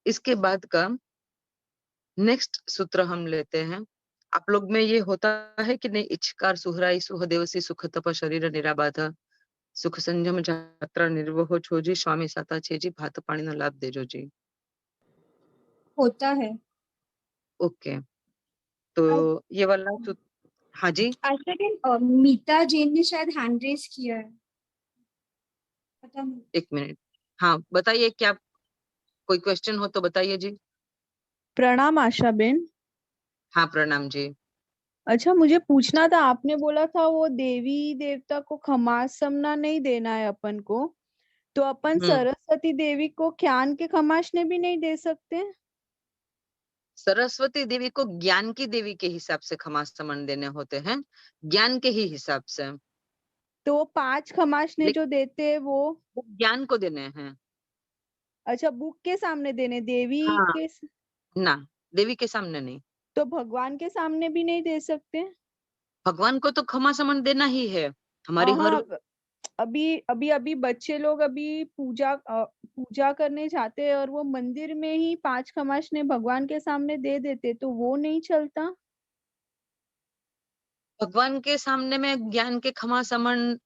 इसके बाद का नेक्स्ट सूत्र हम लेते हैं। आप लोग में ये होता है कि नहीं, इच्छकार सुहराई सुहदेवसी सुख तप शरीर निराबाध सुख संयम जात्रा निर्वह छोजी स्वामी साता छेजी भात पानी न लाभ देजो जी। होता है। ओके, तो ये वाला हाँ जी, आशा बहन, मीता जैन ने शायद हैंड रेस किया है, पता नहीं। एक मिनट। हाँ बताइए, क्या कोई क्वेश्चन हो तो बताइए जी। प्रणाम आशा बेन। हाँ प्रणाम जी। अच्छा, मुझे पूछना था, आपने बोला था वो देवी देवता को खमासमना नहीं देना है अपन को, तो अपन हम्म, सरस्वती देवी को ज्ञान के खमासने भी नहीं दे सकते? सरस्वती देवी को ज्ञान की देवी के हिसाब से खमास समन देने होते हैं, ज्ञान के ही हिसाब से। तो 5 खमासने जो लेकिन देते हैं वो? वो ज्ञान को देने हैं। अच्छा, बुक के सामने देने, देवी हाँ, के ना, देवी के सामने नहीं। तो भगवान के सामने भी नहीं दे सकते? भगवान को तो क्षमा समन देना ही है। हमारी हाँ हर हाँ, अभी अभी अभी बच्चे लोग अभी पूजा करने जाते हैं और वो मंदिर में ही 5 खमासने भगवान के सामने दे देते, तो वो नहीं चलता? भगवान के सामने में ज्ञान के क्षमा समन,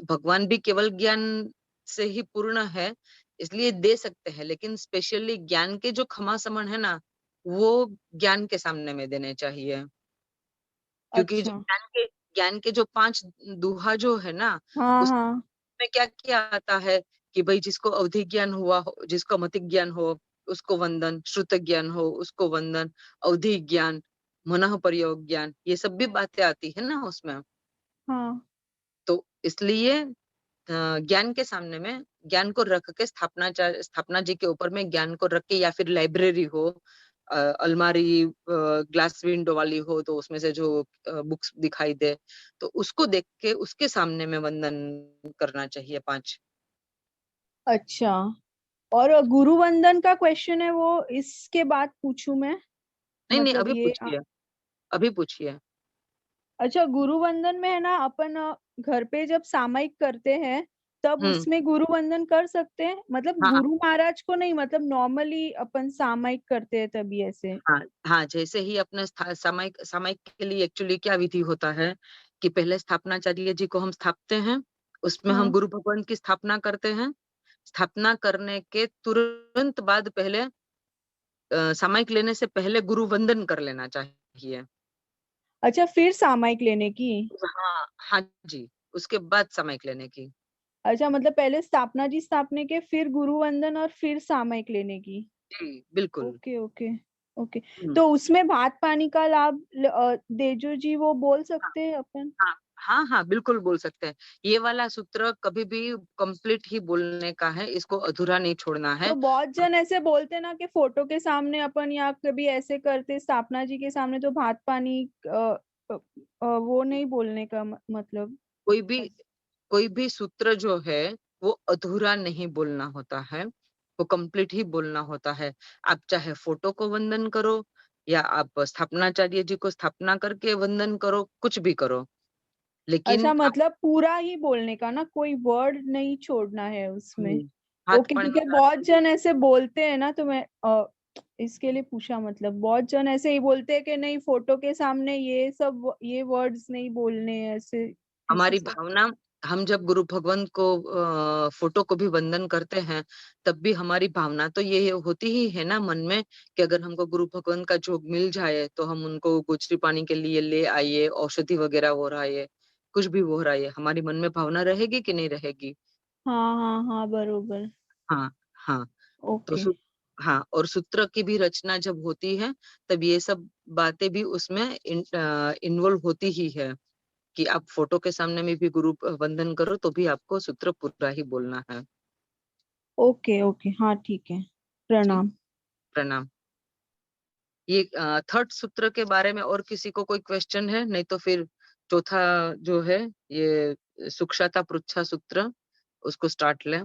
भगवान भी केवल ज्ञान से ही पूर्ण है, इसलिए दे सकते हैं, लेकिन स्पेशली ज्ञान के जो क्षमा समन है ना, वो ज्ञान के सामने में देने चाहिए। क्योंकि जो अच्छा। ज्ञान के जो 5 दोहा जो है ना, हाँ हाँ। उसमें क्या क्या आता है कि भाई जिसको अवधि ज्ञान हुआ हो, जिसको मति ज्ञान हो उसको वंदन, श्रुत ज्ञान हो उसको वंदन, अवधि ज्ञान, मनः प्रयोग ज्ञान, ये सब भी बातें आती है ना उसमें। हाँ। तो इसलिए ज्ञान के सामने में ज्ञान को रख के स्थापना जी के ऊपर में ज्ञान को रख के, या फिर लाइब्रेरी हो, अलमारी ग्लास विंडो वाली हो तो उसमें से जो बुक्स दिखाई दे, तो उसको देख के उसके सामने में वंदन करना चाहिए 5। अच्छा, और गुरु वंदन का क्वेश्चन है वो इसके बाद पूछूं मैं? नहीं नहीं, मतलब अभी ये पूछिए, अभी पूछिए। अच्छा, गुरु वंदन में है ना, अपन घर पे जब सामायिक करते हैं तब हम्म, उसमें गुरु वंदन कर सकते हैं? मतलब हाँ गुरु महाराज को नहीं, मतलब नॉर्मली अपन सामायिक करते हैं तभी ऐसे? हाँ हाँ, जैसे ही अपने सामायिक सामायिक के लिए एक्चुअली क्या विधि होता है कि पहले स्थापनाचार्य जी को हम स्थापते हैं, उसमें हम हाँ। गुरु भगवान की स्थापना करते हैं। स्थापना करने के तुरंत बाद पहले सामायिक लेने से पहले गुरु वंदन कर लेना चाहिए। अच्छा, फिर सामायिक लेने की? हाँ हाँ जी, उसके बाद सामायिक लेने की। अच्छा, मतलब पहले स्थापना जी स्थापने के, फिर गुरु वंदन और फिर सामायिक लेने की? जी बिल्कुल। Okay okay. ओके। हम्म, तो उसमें भात पानी का लाभ देजो जी वो बोल हाँ सकते हैं अपन? हाँ हाँ हाँ, बिल्कुल बोल सकते हैं। ये वाला सूत्र कभी भी कंप्लीट ही बोलने का है, इसको अधूरा नहीं छोड़ना तो है। बहुत जन ऐसे बोलते ना कि फोटो के सामने अपन या कभी ऐसे करते स्थापना जी के सामने, तो भात पानी वो नहीं बोलने का मतलब? कोई भी कोई भी सूत्र जो है वो अधूरा नहीं बोलना होता है, वो कंप्लीट ही बोलना होता है। आप चाहे फोटो को वंदन करो या आप स्थापनाचार्य जी को स्थापना करके वंदन करो, कुछ भी करो, अच्छा, लेकिन आप मतलब पूरा ही बोलने का ना, कोई वर्ड नहीं छोड़ना है उसमें? हाथ ओके, पानी क्योंकि बहुत जन ऐसे बोलते हैं ना, तो मैं इसके लिए पूछा। मतलब बहुत जन ऐसे ही बोलते हैं कि नहीं, फोटो के सामने ये सब ये वर्ड्स नहीं बोलने हैं, ऐसे ऐसे हमारी सब। भावना, हम जब गुरु भगवान को फोटो को भी वंदन करते हैं, तब भी हमारी भावना तो ये होती ही है ना मन में कि अगर हमको गुरु भगवान का जोग मिल जाए तो हम उनको गुजरी पानी के लिए ले आइए, औषधि वगैरह हो रहा है, कुछ भी हो रहा है, हमारी मन में भावना रहेगी कि नहीं रहेगी। हाँ हाँ हाँ, बरोबर। हाँ हाँ। तो ओके। हाँ, और सूत्र की भी रचना जब होती है तब ये सब बातें भी उसमें इन्वॉल्व होती ही है कि आप फोटो के सामने में भी गुरु वंदन करो तो भी आपको सूत्र पूरा ही बोलना है। ओके ओके, हाँ ठीक है। जी, प्रणाम। प्रणाम। ये थर्ड सूत्र के बारे में और किसी को कोई क्वेश्चन है? नहीं तो फिर चौथा जो है, ये सुक्षता पृच्छा सूत्र, उसको स्टार्ट लें।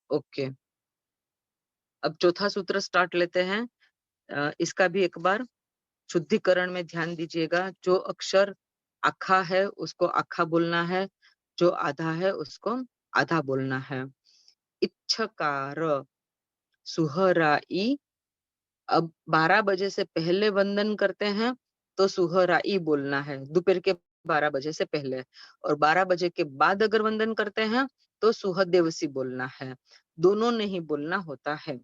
ओके, अब चौथा सूत्र स्टार्ट लेते हैं। इसका भी एक बार शुद्धिकरण में ध्यान दीजिएगा। जो अक्षर आखा है उसको आखा बोलना है, जो आधा है उसको आधा बोलना है। इच्छकार, सुहराई। अब 12 बजे से पहले वंदन करते हैं तो सुहराई बोलना है, दोपहर के 12 बजे से पहले। और 12 बजे के बाद अगर वंदन करते हैं तो सुहदेवसी बोलना है। दोनों नहीं बोलना होता है।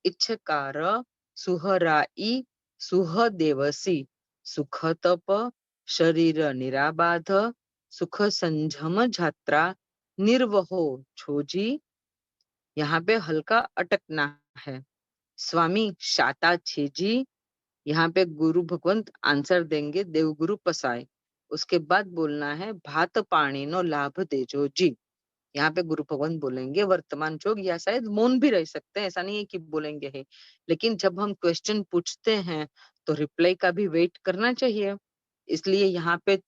इच्छकार, सुहराई, सुहदेवसी, सुख तप, शरीर निराबाध, सुख संझम झात्रा, निर्वहो छोजी। यहाँ पे हल्का अटकना है। स्वामी शाता छेजी, यहाँ पे गुरु भगवंत आंसर देंगे, देवगुरु पसाए। उसके बाद बोलना है भात पानी नो लाभ देजो जी। यहाँ पे गुरु भगवंत बोलेंगे वर्तमान जोग, या शायद मौन भी रह सकते हैं, ऐसा नहीं है कि बोलेंगे ही। लेकिन जब हम क्वेश्चन पूछते हैं तो रिप्लाई का भी वेट करना चाहिए। इसलिए यहाँ पे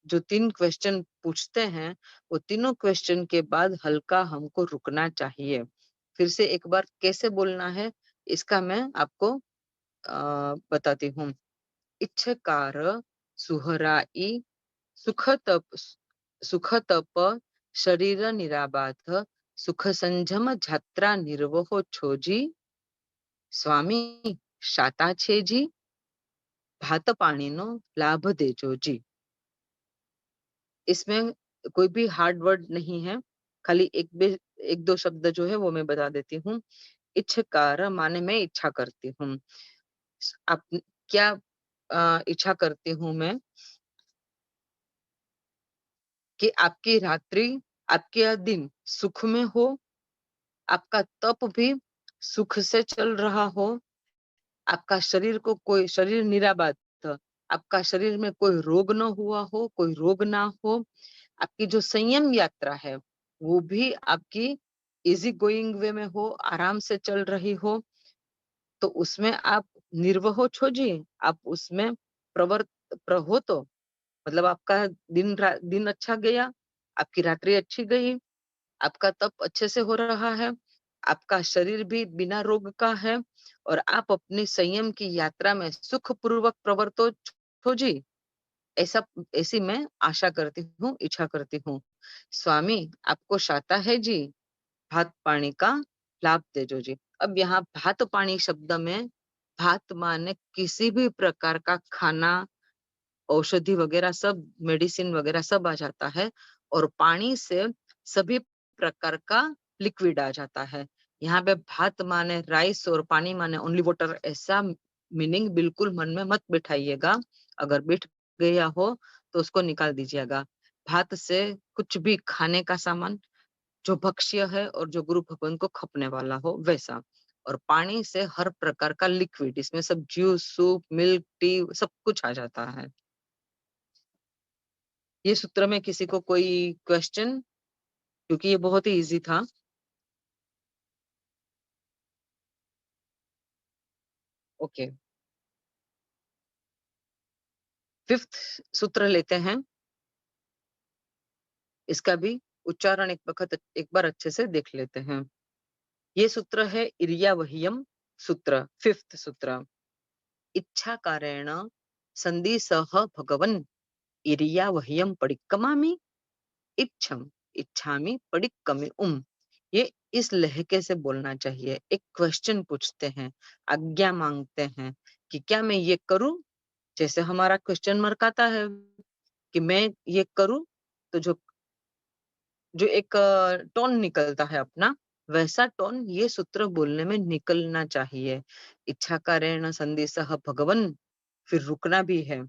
जो 3 क्वेश्चन पूछते हैं वो तीनों क्वेश्चन के बाद हल्का हमको रुकना चाहिए। फिर से एक बार कैसे बोलना है इसका मैं आपको बताती हूँ। इच्छकार, सुहराई, सुख तप, शरीर निराबाध, सुख संझम झात्रा निर्वहो छोजी। स्वामी शाता छेजी, भात पानी नो लाभ देजो जी। इसमें कोई भी हार्ड वर्ड नहीं है, खाली एक दो शब्द जो है वो मैं बता देती हूँ। इच्छकार माने मैं इच्छा करती हूँ। आप क्या इच्छा करती हूँ मैं कि आपकी रात्रि, आपके यह दिन सुख में हो, आपका तप भी सुख से चल रहा हो, आपका शरीर निराबाद, आपका शरीर में कोई रोग न हुआ हो, कोई रोग ना हो, आपकी जो संयम यात्रा है वो भी आपकी इजी गोइंग वे में हो, आराम से चल रही हो, तो उसमें आप निर्वहो छोजिए, आप उसमें हो, तो मतलब आपका दिन अच्छा गया, आपकी रात्रि अच्छी गई, आपका तप अच्छे से हो रहा है, आपका शरीर भी बिना रोग का है, और आप अपनी संयम की यात्रा में सुखपूर्वक प्रवर्तो खोजी। ऐसी मैं आशा करती हूँ, इच्छा करती हूँ। स्वामी आपको शाता है जी, भात पानी का लाभ देजो जी। अब यहाँ भात पानी शब्द में भात माने किसी भी प्रकार का खाना, औषधि वगैरह सब, मेडिसिन वगैरह सब आ जाता है, और पानी से सभी प्रकार का लिक्विड आ जाता है। यहाँ पे भात माने राइस और पानी माने ओनली वाटर, ऐसा मीनिंग बिल्कुल मन में मत बिठाइएगा। अगर बैठ गया हो तो उसको निकाल दीजिएगा। भात से कुछ भी खाने का सामान जो भक्ष्य है और जो गुरु भगवान को खपने वाला हो वैसा, और पानी से हर प्रकार का लिक्विड, इसमें सब जूस, सूप, मिल्क, टी सब कुछ आ जाता है। ये सूत्र में किसी को कोई क्वेश्चन, क्योंकि ये बहुत ही इजी था। ओके, 5th सूत्र लेते हैं। इसका भी उच्चारण एक बार अच्छे से देख लेते हैं। ये सूत्र है इर्यावह्यम सूत्र, 5th सूत्र। इच्छा कारेण संधि सह भगवन इर्यावह्यम पडिक्कमामि इच्छम इच्छामि पडिक्कमि ये इस लहके से बोलना चाहिए। एक क्वेश्चन पूछते हैं, आज्ञा मांगते हैं कि क्या मैं ये करूं, जैसे हमारा क्वेश्चन मार्क आता है कि मैं ये करूं, तो जो जो एक टोन निकलता है अपना, वैसा टोन ये सूत्र बोलने में निकलना चाहिए। इच्छा कारेण संधि सह भगवन, फिर रुकना भी है।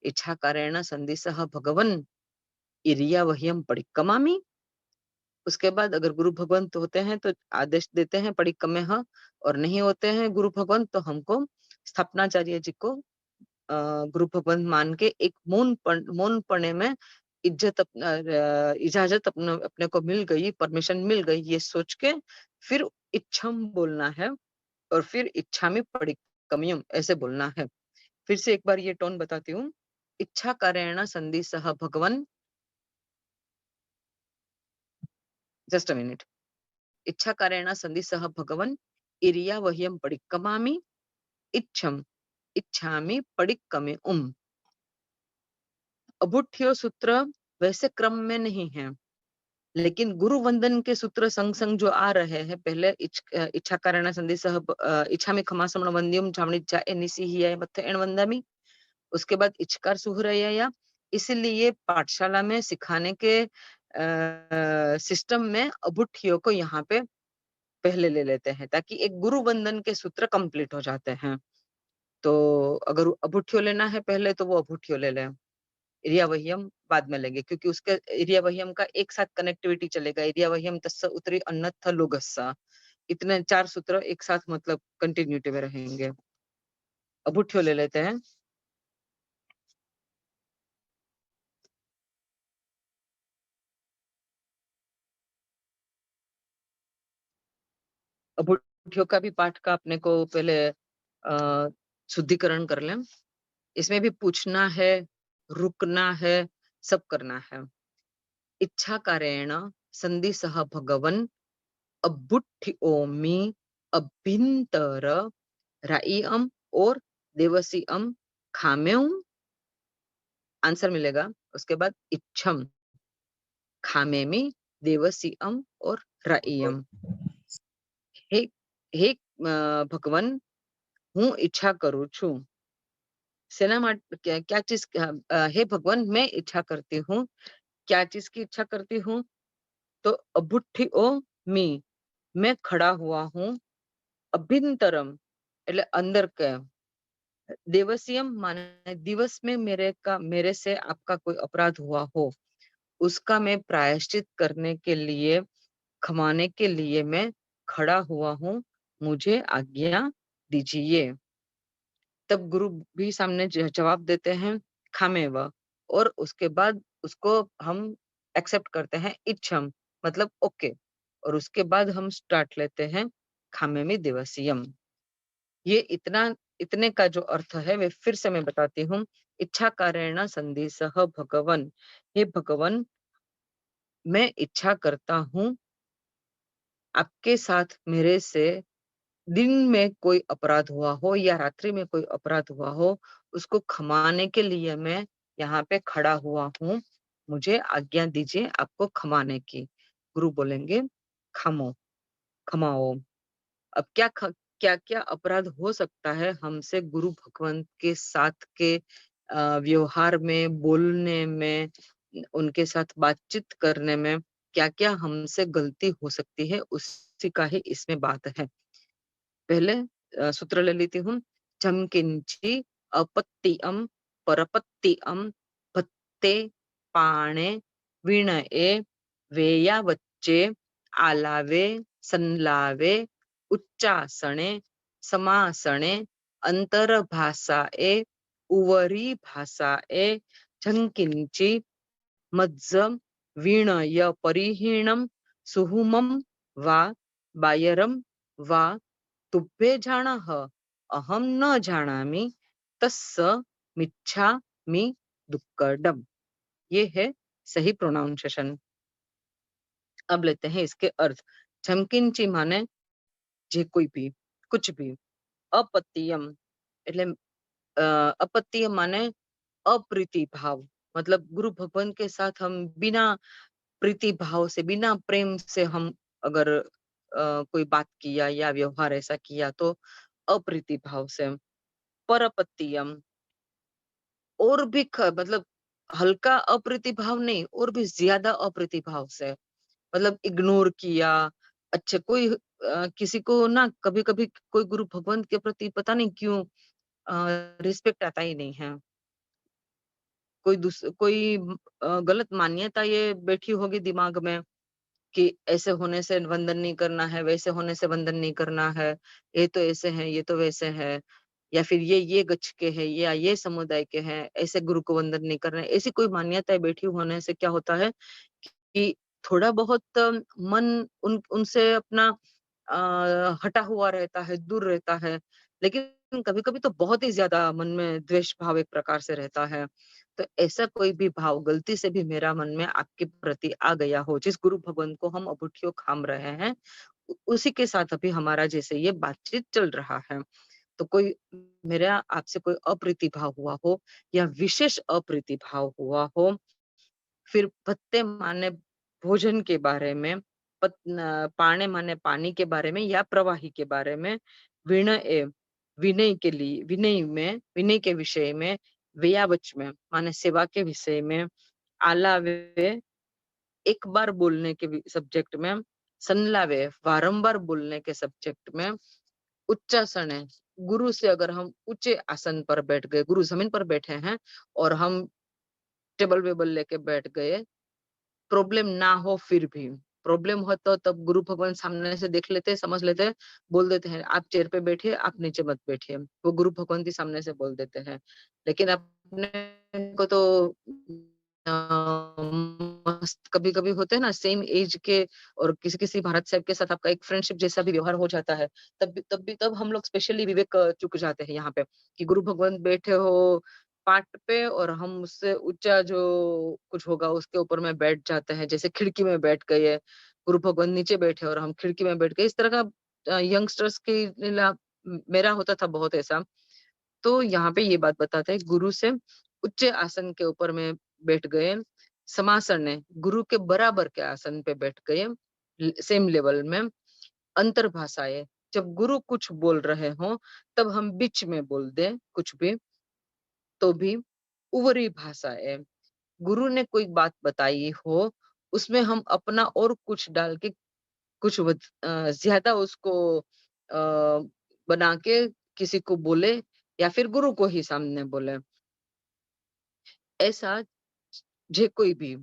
इच्छा कारेण संधि सह भगवन इर्यावह्यम पडिक्कमामि। उसके बाद अगर गुरु भगवंत होते हैं तो आदेश देते हैं पडिक्कमेह, और नहीं होते हैं गुरु भगवंत तो हमको स्थापनाचार्य जी को गुरु भगवंत मान के एक मौन पढ़ने में इजाजत अपने को मिल गई, परमिशन मिल गई, ये सोच के फिर इच्छम बोलना है, और फिर इच्छामि पडिक्कमियम ऐसे बोलना है। फिर से एक बार ये टोन बताती हूँ। इच्छा कारेण संधि सह भगवन, जस्ट अ मिनट। इच्छा कारेण संधि सह भगवन इर्यावह्यम पडिक्कमामि इच्छम, इच्छामि पडिक्कमे अबुठ्यो सूत्र वैसे क्रम में नहीं है, लेकिन गुरु वंदन के सूत्र संग संग जो आ रहे हैं, पहले इच्छा कारण संधि सह इच्छा में खमासमण वंद्यम चावणिज्जा एनिसी ही है मत्थ एण वंदामी, उसके बाद इच्छकार सुहरया। इसीलिए पाठशाला में सिखाने के सिस्टम में अबुठियों को यहाँ पे पहले ले लेते हैं, ताकि एक गुरु वंदन के सूत्र कंप्लीट हो जाते हैं। तो अगर अबुठियो लेना है पहले, तो वो अबुठियो ले लें, इरियावह्यम बाद में लेंगे, क्योंकि उसके इरियावह्यम का एक साथ कनेक्टिविटी चलेगा। इरियावह्यम तस्स उत्तरी अन्नथ लोगस्सा, इतने 4 सूत्र एक साथ मतलब कंटिन्यूटी में रहेंगे। अबुठियो ले लेते हैं। अबुठियो का भी पाठ का अपने को पहले शुद्धिकरण कर लें। इसमें भी पूछना है, रुकना है, सब करना है। इच्छा कारेण संधि सह भगवन अबुठ्योमि अभ्यंतर राइयम और देवसीयम खामेउम, आंसर मिलेगा। उसके बाद इच्छम, खामेमी, देवसीयम और राइयम। हे हे भगवान, હું ઈચ્છા કરું છું। सेना क्या चीज, हे भगवान मैं इच्छा करती हूँ। क्या चीज की इच्छा करती हूँ? तो अबुठ्ठिओ मी, मैं खड़ा हुआ हूँ। अभ्यंतरम એટલે अंदर के, देवसीयम माने दिवस में मेरे से आपका कोई अपराध हुआ हो, उसका मैं प्रायश्चित करने के लिए, खमाने के लिए मैं खड़ा हुआ हूँ, मुझे आज्ञा दीजिए। तब गुरु भी सामने जवाब देते हैं खामेव, और उसके बाद उसको हम एक्सेप्ट करते हैं इच्छम, मतलब ओके। और उसके बाद हम स्टार्ट लेते हैं खामेमी दिवसीयम। ये इतने का जो अर्थ है वे फिर से मैं बताती हूँ। इच्छा कारेण संधि सह भगवन, हे भगवन मैं इच्छा करता हूँ आपके साथ मेरे से दिन में कोई अपराध हुआ हो या रात्रि में कोई अपराध हुआ हो, उसको खमाने के लिए मैं यहाँ पे खड़ा हुआ हूँ, मुझे आज्ञा दीजिए आपको खमाने की। गुरु बोलेंगे खमो, खमाओ। अब क्या क्या अपराध हो सकता है हमसे गुरु भगवान के साथ के व्यवहार में, बोलने में, उनके साथ बातचीत करने में क्या क्या हमसे गलती हो सकती है, उसी का ही इसमें बात है। पहले सूत्र ले लेती हूँ। झमकिंची अपत्तियम परपत्तियम भत्ते पाणे विणये वेयावच्चे आलावे संलावे उच्चासने समासने अंतरभाषाए उवरी भाषाए झंकिंची मज्जम वीणय परिहीणम सुहुमम वा बायरम वा तुभ्ये जानाः अहम न जानामि तस्य मिच्छामि दुक्कडम। ये है सही प्रोनाउंसिएशन। अब लेते हैं इसके अर्थ। झमकिंची माने जे कोई भी, कुछ भी। अपत्तियम એટલે अपत्तिय माने अप्रीति भाव, मतलब गुरु भगवान के साथ हम बिना प्रीति भाव से, बिना प्रेम से हम अगर कोई बात किया या व्यवहार ऐसा किया तो अप्रीति भाव से। परपत्तियम और भी मतलब हल्का अप्रीति भाव नहीं, और भी ज्यादा अप्रीति भाव से, मतलब इग्नोर किया। अच्छा कोई किसी को ना कभी कभी कोई गुरु भगवान के प्रति पता नहीं क्यों रिस्पेक्ट आता ही नहीं है। कोई गलत मान्यता ये बैठी होगी दिमाग में कि ऐसे होने से वंदन नहीं करना है, वैसे होने से वंदन नहीं करना है, ये तो ऐसे है, ये तो वैसे है, या फिर ये गच्छ के है या ये समुदाय के हैं, ऐसे गुरु को वंदन नहीं करना है। ऐसी कोई मान्यताएं बैठी होने से क्या होता है कि थोड़ा बहुत मन उनसे अपना हटा हुआ रहता है, दूर रहता है। लेकिन कभी कभी तो बहुत ही ज्यादा मन में द्वेष भाव एक प्रकार से रहता है। तो ऐसा कोई भी भाव गलती से भी मेरा मन में आपके प्रति आ गया हो, जिस गुरु भगवान को हम अबुठियो खाम रहे हैं, उसी के साथ अभी हमारा जैसे ये बातचीत चल रहा है, तो कोई मेरा आपसे कोई अप्रीति भाव हुआ हो या विशेष अप्रीति भाव हुआ हो, फिर पत्ते माने भोजन के बारे में, पाणे माने पानी के बारे में या प्रवाही के बारे में, विनय विनय के लिए विनय के विषय में, व्ययावच में माने सेवा के विषय में, आलावे एक बार बोलने के सब्जेक्ट में, संलावे वारंबार बोलने के सब्जेक्ट में, उच्चासन है, गुरु से अगर हम ऊंचे आसन पर बैठ गए, गुरु जमीन पर बैठे हैं और हम टेबल वेबल लेके बैठ गए, प्रॉब्लम ना हो फिर भी, प्रॉब्लम हो तो तब गुरु भगवान सामने से देख लेते हैं, समझ लेते हैं, बोल देते हैं आप चेयर पे बैठिए, आप नीचे मत बैठिए, वो गुरु भगवान के सामने से बोल देते हैं। लेकिन अपने को तो मस्त कभी कभी होते हैं ना सेम एज के, और किसी किसी भारत साहब के साथ आपका एक फ्रेंडशिप जैसा भी व्यवहार हो जाता है, तब हम लोग स्पेशली विवेक चुक जाते हैं यहाँ पे, कि गुरु भगवान बैठे हो पाट पे और हम उससे ऊंचा जो कुछ होगा उसके ऊपर में बैठ जाते हैं, जैसे खिड़की में बैठ गए, गुरु भगवान नीचे बैठे और हम खिड़की में बैठ गए, इस तरह का यंगस्टर्स की मेरा होता था बहुत ऐसा। तो यहाँ पे ये बात बताते हैं, गुरु से उच्च आसन के ऊपर में बैठ गए, समासन है, गुरु के बराबर के आसन पे बैठ गए, सेम लेवल में, अंतर्भाषाएं, जब गुरु कुछ बोल रहे हो तब हम बीच में बोल दे कुछ भी, तो भी उवरी भाषा है, गुरु ने कोई बात बताई हो उसमें हम अपना और कुछ डाल के कुछ ज्यादा उसको बना के किसी को बोले या फिर गुरु को ही सामने बोले, ऐसा जे कोई भी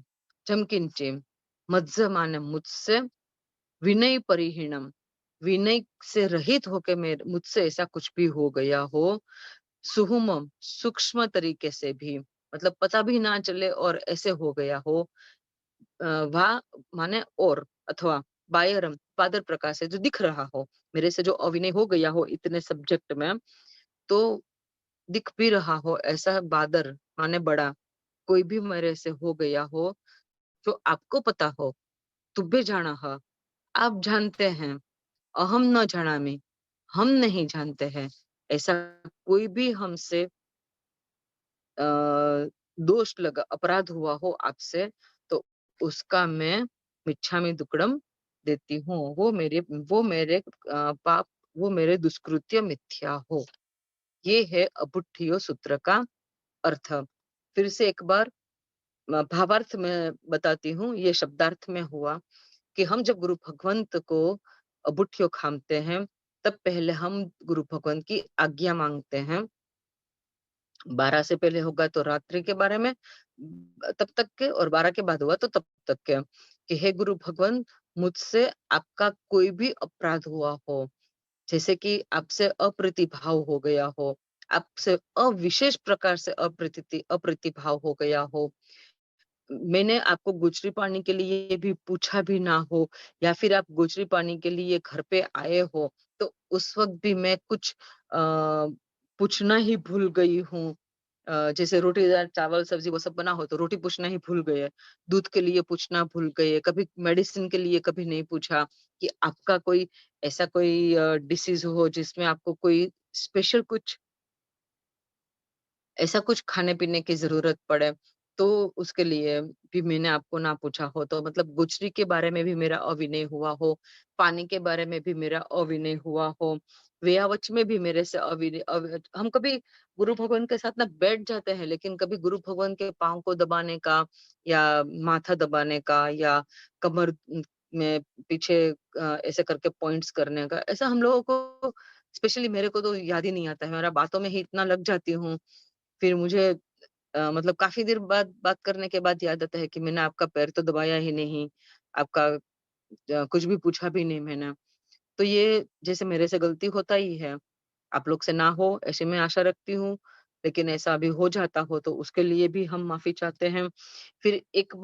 चमकिंचे मज्ज माने मुझसे, विनय परिहीनम, विनय से रहित होके मेरे मुझसे ऐसा कुछ भी हो गया हो, सुहुमम सूक्ष्म तरीके से भी, मतलब पता भी ना चले और ऐसे हो गया हो, वा माने और, अथवा बायरम पादर प्रकाश से जो दिख रहा हो, मेरे से जो अविनय हो गया हो इतने सब्जेक्ट में, तो दिख भी रहा हो ऐसा बादर माने बड़ा, कोई भी मेरे से हो गया हो, जो आपको पता हो, तुभे जाना है, आप जानते हैं, अहम न जानामि, हम नहीं जानते हैं, ऐसा कोई भी हमसे दोष लगा, अपराध हुआ हो आपसे, तो उसका मैं मिच्छामि दुक्कडम देती हूँ, वो मेरे पाप, वो मेरे दुष्कृत्य मिथ्या हो। ये है अबुद्धि सूत्र का अर्थ। फिर से एक बार भावार्थ में बताती हूँ, ये शब्दार्थ में हुआ कि हम जब गुरु भगवंत को अबुठियो खामते हैं, तब पहले हम गुरु भगवंत की आज्ञा मांगते हैं, 12 से पहले होगा तो रात्रि के बारे में तब तक के, और 12 के बाद हुआ तो तब तक के, कि हे गुरु भगवान, मुझसे आपका कोई भी अपराध हुआ हो, जैसे कि आपसे अप्रीति भाव हो गया हो, आपसे अविशेष प्रकार से अप्रीति भाव हो गया हो, मैंने आपको गुजरी पानी के लिए भी पूछा भी ना हो, या फिर आप गुजरी पानी के लिए घर पे आए हो, तो उस वक्त भी मैं कुछ पूछना ही भूल गई हूँ, जैसे रोटी दाल चावल सब्जी वो सब बना हो तो रोटी पूछना ही भूल गए, दूध के लिए पूछना भूल गए, कभी मेडिसिन के लिए कभी नहीं पूछा, कि आपका कोई ऐसा कोई डिसीज हो जिसमें आपको कोई स्पेशल कुछ ऐसा कुछ खाने-पीने की ज़रूरत पड़े, तो उसके लिए भी मैंने आपको ना पूछा हो, तो मतलब गुचरी के बारे में भी मेरा अविनय हुआ हो, पानी के बारे में भी मेरा अविनय हुआ हो, वेयावच में भी मेरे से अविनय हम कभी गुरु भगवान के साथ ना बैठ जाते हैं, लेकिन कभी गुरु भगवान के पाँव को दबाने का या माथा दबाने का या कमर में पीछे ऐसे करके पॉइंट्स करने का, ऐसा हम लोगों को स्पेशली मेरे को तो याद ही नहीं आता है, मैं बातों में ही इतना लग जाती हूँ। फिर मुझे मतलब काफ़ी देर बाद बात करने के बाद याद आता है कि मैंने आपका पैर तो दबाया ही नहीं, आपका कुछ भी पूछा भी नहीं मैंने। तो ये जैसे मेरे से गलती होता ही है, आप लोग से ना हो ऐसे मैं आशा रखती हूँ, लेकिन ऐसा अभी हो जाता हो तो उसके लिए भी हम माफ़ी चाहते हैं। फिर एक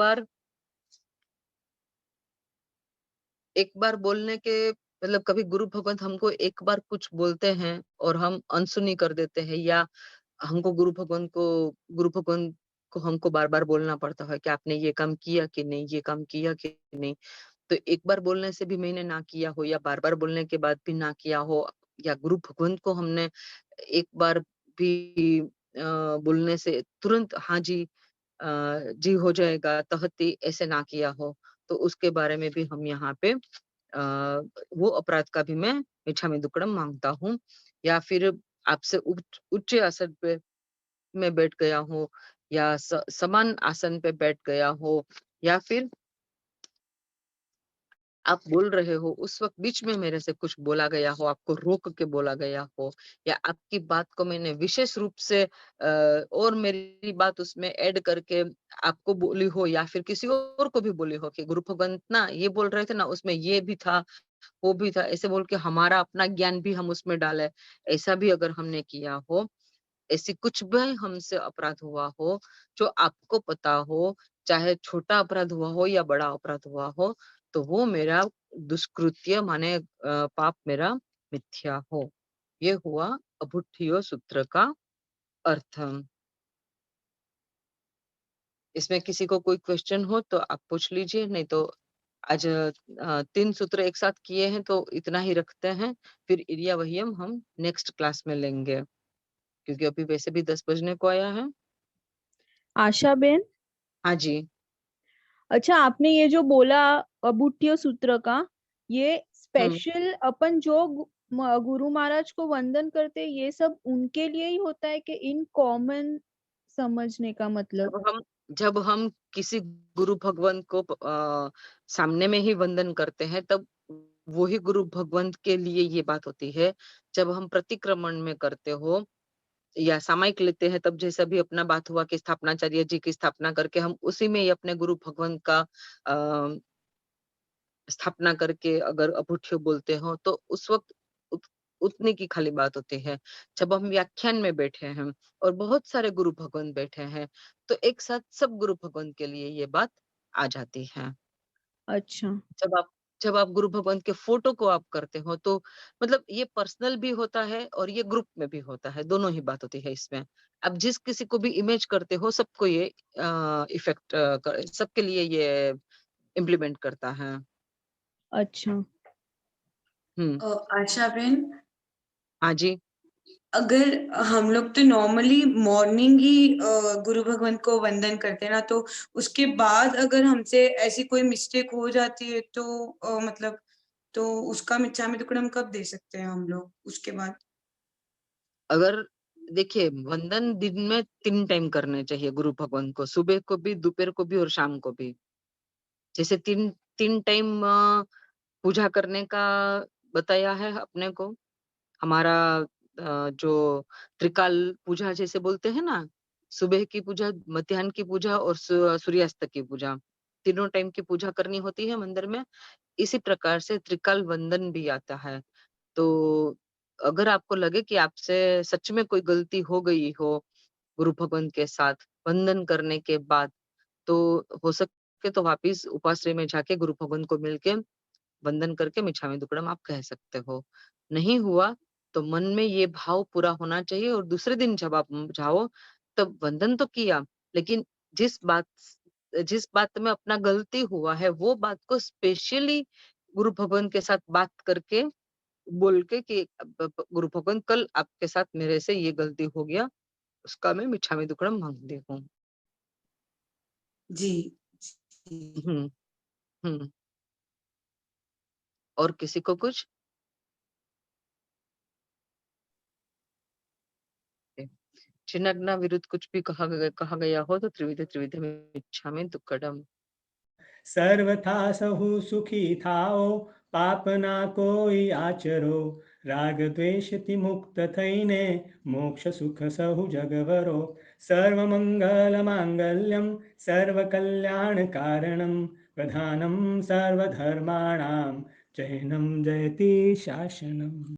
बार बोलने के मतलब कभी गुरु भगवंत हमको एक बार कुछ बोलते हैं और हम अनसुनी कर देते हैं, या हमको गुरु भगवान को हमको बार-बार बोलना पड़ता है कि आपने ये काम किया कि नहीं, ये काम किया कि नहीं। तो एक बार बोलने से भी मैंने ना किया हो या बार-बार बोलने के बाद भी ना किया हो, या गुरु भगवंत को हमने एक बार भी बोलने से तुरंत हाँ जी जी हो जाएगा, तहती ऐसे ना किया हो, तो उसके बारे में भी हम यहाँ पे वो अपराध का भी मैं मिच्छामी दुक्कड़म मांगता हूँ। या फिर आपसे उच्च आसन पे मैं बैठ गया हूँ, या समान आसन पे बैठ गया हो, या फिर आप बोल रहे हो उस वक्त बीच में मेरे से कुछ बोला गया हो, आपको रोक के बोला गया हो, या आपकी बात को मैंने विशेष रूप से और मेरी बात उसमें ऐड करके आपको बोली हो, या फिर किसी और को भी बोली हो कि गुरु भगवंत ना ये बोल रहे थे ना, उसमें ये भी था, वो भी था, ऐसे बोल के हमारा अपना ज्ञान भी हम उसमें डाले, ऐसा भी अगर हमने किया हो, ऐसी कुछ भी हमसे अपराध हुआ हो, जो आपको पता हो, चाहे छोटा अपराध हुआ हो या बड़ा अपराध हुआ हो, तो वो मेरा दुष्कृत्य माने पाप मेरा मिथ्या हो। ये हुआ अभुट्ठियो सूत्र का अर्थ। इसमें किसी को कोई क्वेश्चन हो तो आप पूछ लीजिए, नहीं तो आज 3 सूत्र एक साथ किए हैं तो इतना ही रखते हैं, फिर इरिया वहियम हम नेक्स्ट क्लास में लेंगे, क्योंकि अभी वैसे भी 10 बजने को आया है। आशा बेन, हाँ जी। अच्छा आपने ये जो बोला अबुट्य सूत्र का, ये हुँ। स्पेशल अपन जो गुरु महाराज को वंदन करते हैं, ये सब उनके लिए ही होता है कि इन कॉमन समझने का मतलब? जब हम किसी गुरु भगवंत को सामने में ही वंदन करते हैं, तब वो ही गुरु भगवंत के लिए ये बात होती है। जब हम प्रतिक्रमण में करते हो या सामायिक लेते हैं, तब जैसा भी अपना बात हुआ कि स्थापनाचार्य जी की स्थापना करके हम उसी में ही अपने गुरु भगवंत का स्थापना करके अगर अभुट्ठ्यो बोलते हो, तो उस वक्त उत, उतने की खाली बात होती है। जब हम व्याख्यान में बैठे हैं और बहुत सारे गुरु भगवंत बैठे हैं, तो एक साथ सब गुरु भगवंत के लिए ये बात आ जाती है। अच्छा, जब आप गुरु भगवंत के फोटो को आप करते हो, तो मतलब ये पर्सनल भी होता है और ये ग्रुप में भी होता है, दोनों ही बात होती है इसमें। अब जिस किसी को भी इमेज करते हो, सबको ये इफेक्ट सबके लिए ये इम्प्लीमेंट करता है। अच्छा। हम्म। आशा बहन, हाँ जी। अगर हम लोग तो नॉर्मली मॉर्निंग ही गुरु भगवंत को वंदन करते हैं ना, तो उसके बाद अगर हमसे ऐसी कोई मिस्टेक हो जाती है तो मतलब तो उसका मिच्छामी दुक्कड़म कब दे सकते हैं हम लोग उसके बाद? अगर देखिए, वंदन दिन में 3 टाइम करने चाहिए गुरु भगवान को, सुबह को भी, दोपहर को भी और शाम को भी। जैसे 3 टाइम पूजा करने का बताया है अपने को। हमारा जो त्रिकाल पूजा जैसे बोलते हैं ना, सुबह की पूजा, मध्याह्न की पूजा और सूर्यास्त की पूजा, तीनों टाइम की पूजा करनी होती है मंदिर में। इसी प्रकार से त्रिकाल वंदन भी आता है। तो अगर आपको लगे कि आपसे सच में कोई गलती हो गई हो गुरु भगवंत के साथ वंदन करने के बाद, तो हो सके तो वापिस उपाश्रय में जाके गुरु भगवंत को मिलके वंदन करके मिच्छामी दुक्कड़म आप कह सकते हो। नहीं हुआ तो मन में ये भाव पूरा होना चाहिए, और दूसरे दिन जब आप जाओ, तब वंदन तो किया, लेकिन जिस बात जिस बात में अपना गलती हुआ है, वो बात को स्पेशली गुरु भगवंत के साथ बात करके बोल के कि गुरु भगवंत, कल आपके साथ मेरे से ये गलती हो गया, उसका मैं मिच्छामी दुक्कड़म मांगती हूँ। जी, जी। हम्म। हम्म। और किसी को कुछ? चिन्नग्ना विरुद्ध कुछ भी कहा गया हो तो त्रिविध त्रिविध मिच्छामि दुक्कडम। सर्वथा सहु सुखी थाओ, पाप ना कोई आचरो, राग द्वेष ति मुक्त थईने, मोक्ष सुख सहु जगवरो। सर्व मंगल मांगल्यम सर्व कल्याण कारणम, प्रधानम सर्वधर्माणाम, जैनम जयति शासनम।